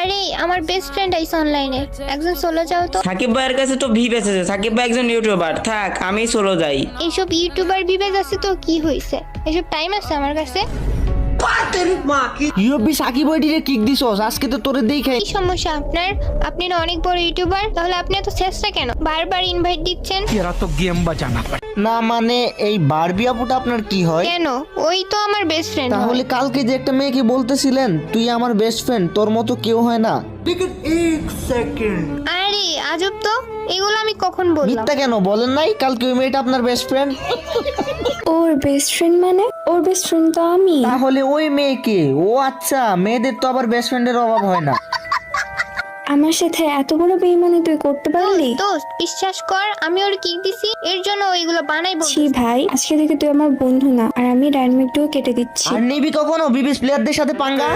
আরে আমার best friend আইছে অনলাইনে, একজন চলে যাও তো। সাকিব ভাইয়ের কাছে তো ভিপ এসেছে, সাকিব ভাই একজন ইউটিউবার, থাক আমি চলে যাই। এইসব ইউটিউবার বিবেক আছে তো কি হয়েছে, এসব টাইম আছে আমার কাছে। ইউবি সাকিব ভাইটিরে কিক দিছস, আজকে তো তোরে দেখে। কি সমস্যা আপনার? আপনি না অনেক বড় ইউটিউবার, তাহলে আপনি এত চেষ্টা কেন? বারবার ইনভাইট দিচ্ছেন। না মানে এই বারবি আপুটা আপনার কি হয়? কেন? ওই তো আমার বেস্ট ফ্রেন্ড। তাহলে কালকে যে একটা মেয়েকে বলতেছিলেন তুই আমার বেস্ট ফ্রেন্ড, তোর মতো কেউ হয় না। আরে আজব তো, এগুলো আমি কখন বললাম? মিথ্যা কেন বলেন নাই? কালকে ওই মেয়েটা আপনার বেস্ট ফ্রেন্ড। ওর বেস্ট ফ্রেন্ড মানে? ওর বেস্ট ফ্রেন্ড তো আমি। তাহলে ওই মেয়েকে? ও আচ্ছা, মেয়েদের তো আবার বেস্ট ফ্রেন্ডের অভাব হয় না। আমার সাথে এত বড় বেইমানি তুই করতে পারলি? দোস্ত বিশ্বাস কর, আমি ওর কিক দিছি, এর জন্য ওইগুলো বানাই ছি বলছি। ভাই, আজকে থেকে তুই আমার বন্ধু না, আর আমি ডায়নামিকটাও কেটে দিচ্ছি। আর নিবি কখনো বিবিএস প্লেয়ারদের সাথে পাঙ্গা?